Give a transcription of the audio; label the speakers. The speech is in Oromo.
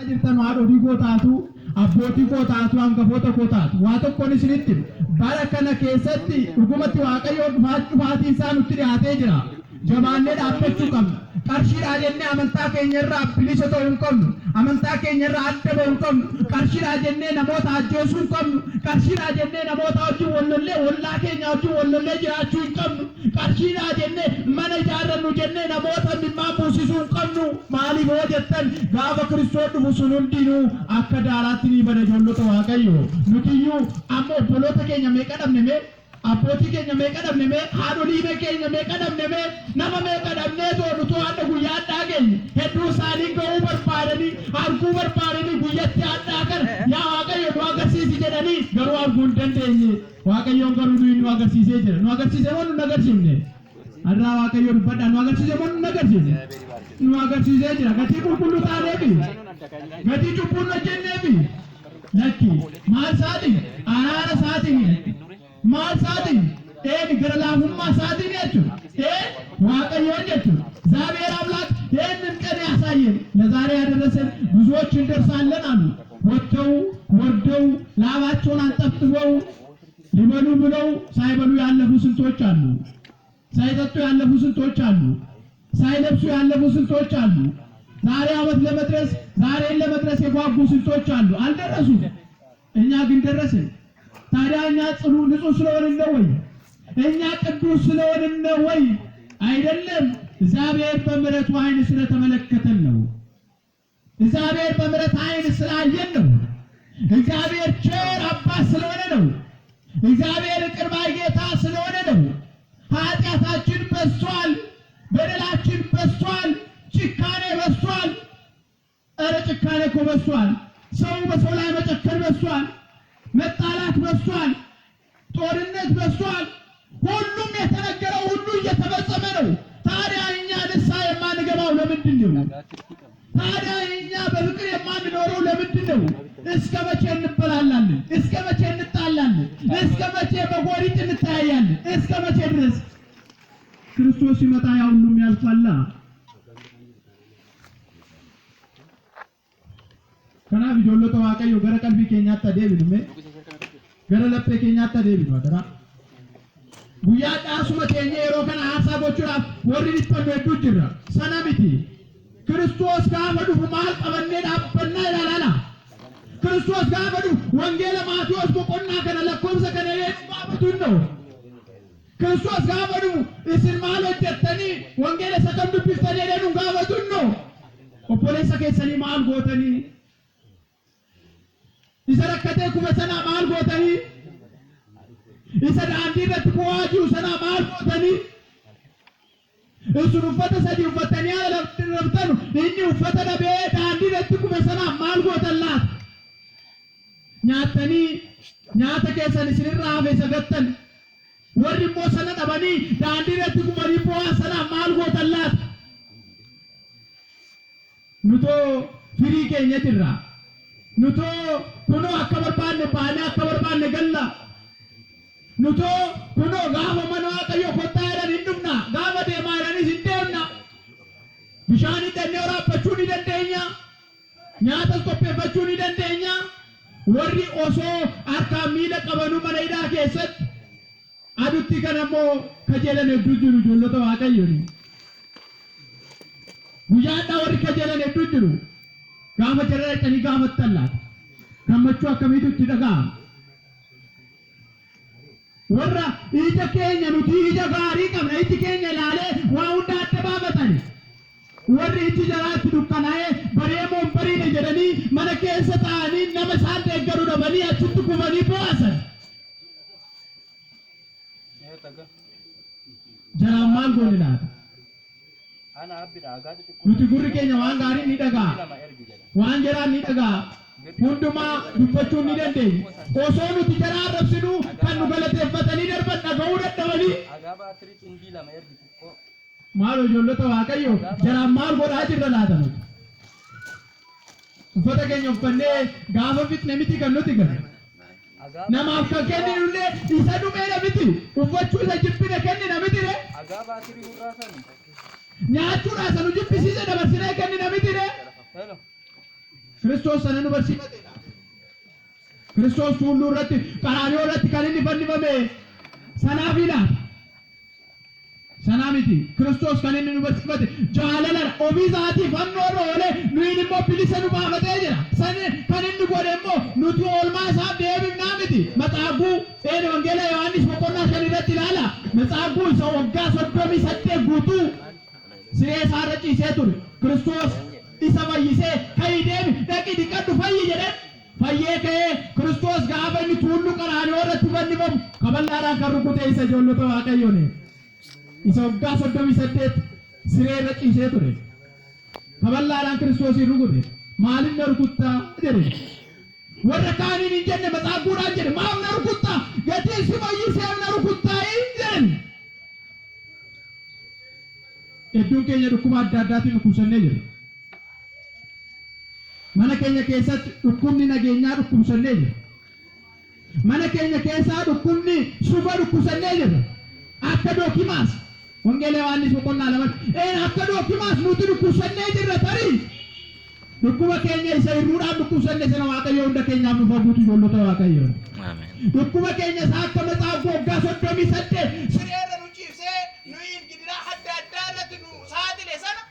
Speaker 1: jirtan haadholii koo taatu abbootii koo taatu hangafoota koo taatu waa tokkoon isinitti bara kana keessatti dhugumatti Waaqayyoon dhufaatii isaa nutti dhiyaatee jira. Jabaannee dhaabbachuu qabna. Qarshiidhaa jennee amantaa keenya irraa bilisa ta'uu hin qabnu. Amantaa keenya irraa adda ba'uu hin qabnu. Qarshiidhaa jennee namoota ajjeesuu hin qabnu. Qarshiidhaa jennee namoota wajjin wallollee ollaa keenya wajjin wallollee jiraachuu hin qabnu. Qarshiidhaa jennee mana ijaarrannu jennee namoota dhimmaa buusisuu hin qabnu. Maaliif yoo jettan gaafa Kiristoos dhufu sun hundinuu akka daaraatti ni bada ijoollota Waaqayyoo. Nutiyyuu amma obboloota keenya meeqa dhabne mee? Abbootii keenya meeqa dhabne mee? Haadholii keenya meeqa dhabne mee? Nama meeqa dhabnee toonutu adda guyyaa addaa keenya hedduu isaanii ga'uu barbaadanii arguu barbaadanii guyyatti addaa kana yaa Waaqayyo nu agarsiisi jedhanii garuu arguu hin dandeenye. Waaqayyoon garuu nu agarsiisee jira. Nu agarsiisee moo nu agarsiifne? Arraa Waaqayyo dubbadhaa nu agarsiisee moo nu agarsiifne? Nu agarsiisee jira. Gatii qulqulluu taaneefi gatii cubbuun hojjenneefi lakki maal isaatiin araara isaatiin maal isaatiin gara laafummaa isaatiin jechuudha. Waaqayyoon jechuudha. እግዚአብሔር አምላክ ይህንን ቀን ያሳየን ለዛሬ ያደረሰን ብዙዎች እንደርሳለን አሉ። ወጥተው ወርደው ላባቸውን አንጠፍጥፈው ሊበሉ ብለው ሳይበሉ ያለፉ ስንቶች አሉ። ሳይጠጡ ያለፉ ስንቶች አሉ። ሳይለብሱ ያለፉ ስንቶች አሉ። ዛሬ ዓመት ለመድረስ ዛሬን ለመድረስ የጓጉ ስንቶች አሉ። አልደረሱም። እኛ ግን ደረስን። ታዲያ እኛ ጽኑ ንጹህ ስለሆንን ነው ወይ? እኛ ቅዱስ ስለሆንን ነው ወይ? አይደለም። እግዚአብሔር በምሕረቱ ዓይን ስለተመለከተን ነው። እግዚአብሔር በምሕረት ዓይን ስላየን ነው። እግዚአብሔር ቸር አባት ስለሆነ ነው። እግዚአብሔር ይቅር ባይ ጌታ ስለሆነ ነው። ኃጢአታችን በዝቷል፣ በደላችን በዝቷል፣ ጭካኔ በዝቷል። ኧረ ጭካኔ እኮ በዝቷል። ሰው በሰው ላይ መጨከን በዝቷል። መጣላት በዝቷል። ጦርነት በዝቷል። ሁሉም የተነገረው ሁሉ እየተፈጸመ ነው። ታዲያ እኛ ንስሐ የማንገባው ለምንድን ነው? ታዲያ እኛ በፍቅር የማንኖረው ለምንድን ነው? እስከ መቼ እንበላላለን? እስከ መቼ እንጣላለን? እስከ መቼ በጎሪጥ እንተያያለን? እስከ መቼ ድረስ? ክርስቶስ ሲመጣ ያ ሁሉም ያልፋላ። ከናፍ ጆሎቶ ዋቀዮ ገረ ቀልቢ ኬኛታ ዴቢኑሜ ገረ ለጴ ኬኛታ ዴቢኑ አደራ guyyaa dhaasuma keenya yeroo kana haasaa gochuudhaaf warri dhiphannu hedduu jirra. Sana miti. Kiristoos gaafa dhufu maal qabannee dhaabbannaa ilaalala. Kiristoos gaafa dhufu wangeela Maatiyos boqonnaa kana lakkoofsa kana baafatu hin ta'u. Kiristoos gaafa dhufu isin maal hojjettanii wangeela isa kam dubbiftanii jedhu gaafatu hin ta'u. Obboleessa keessanii maal gootanii? Isa rakkatee kufe sanaa maal gootanii? isa daandii irratti bu'aa jiru sana maal gootanii? Isin uffata sadii uffatanii raftanu inni uffata dhabee daandii irratti kufe sana maal gootan laata? Nyaatanii nyaata keessan isinirraa hafe sagattan warri immoo sana dhabanii daandii irratti kufanii bu'aa sana maal gootan laata? Nutoo firii keenya jirra. Nutoo kunoo akka barbaanne baanee akka barbaanne galla. Nutoo kunoo gaafa mana Waaqayyo kottaa jedhan hin dhumna. Gaafa deemaa jedhanis hin deemna. Bishaan hidhannee waraabbachuu ni dandeenya. Nyaatas qopheeffachuu ni dandeenya. Warri osoo harkaan miila qabanuu mana hidhaa keessatti adutti kan ammoo kajeelan hedduu jiru ijoollota Waaqayyooni. Guyyaadhaa warri kajeelan hedduu jiru. Gaafa jara dhaqanii gaafattan laata? Gammachuu akkamiitu itti dhaga'ama? warra ija keenya nuti ija gaarii qabna iji keenya ilaalee waa hunda adda baafatani. Warri iji jaraatti dukkanaa'ee bareemoon bariine jedhanii mana keessa taa'anii nama isaan deeggaru dhabanii achitti kufanii boo'asan. Jaraan maal goone laata? Nuti gurri keenya waan gaarii ni dhaga'a. Waan jaraan ni dhaga'a. Hundumaa dubbachuun ni dandeenya. Osoo nuti jara arrabsinuu kan nu galateeffatanii darban dhaga'uu dadhabanii. Maal ijoollota Waaqayyo jaraan maal godhaa jirra laata nuti? Uffata keenya uffannee gaafa fitne miti kan nuti galu. Namaaf kan kenninullee isa dhumeera miti. Uffachuu isa jibbine kennina mitire. Nyaachuudhaa isa nu jibbisiise dabarsinee kennina mitire. Kiristoos sana nu barsiifateedha. Kiristoos tulluu irratti qaraanioo irratti kan inni fannifame sanaaf ilaala. Sanaa miti. Kiristoos kan inni nu barsiifate jaalalaa ofii isaatii fannoo irra oolee nuyi immoo bilisa nu baafatee jira. Sani kan inni godhe immoo nuti oolmaa isaaf deebifnaa miti. Maxaafuu wangeela Yohaannis boqonnaa 5 irratti ilaala. Maxaafuu isa waggaa 38 guutuu siree isaa irra ciisee ture. Kiristoos isa fayyisee ka'ii deemi dhaqii dhiqadhu fayyi jedhan. Fayyee ka'ee Kiristoos gaafa inni tulluu qaraanioo irratti fannifamu kaballaadhaan kan rukutee isa ijoollota Waaqayyooni. Isa waggaa 38 siree irra ciisee ture. Kaballaadhaan Kiristoosin rukute. Maaliif na rukuttaa jedhe. Warra kaaniin hin jenne maxaafuudhaan jedhe maaf na rukuttaa gatiin si fayyisee na rukuttaa hin jedhen. Hedduun keenya dhukkuba adda addaatiin dhukkubsannee jira. Mana keenya keessatti dhukkubni nageenyaa dhukkubsannee jira. Mana keenya keessaa dhukkubni suba dhukkubsannee jira. Akka dookimaas wangeela Yohaannis boqonnaa 2 akka dookimaas nuti dhukkubsannee jirra tarii. Dhukkuba keenya isa irruudhaan dhukkubsannee sana Waaqayyo hunda keenyaaf nu faguutu ijoollota Waaqayyoon. Dhukkuba keenya isaa akka maxaafu waggaa 38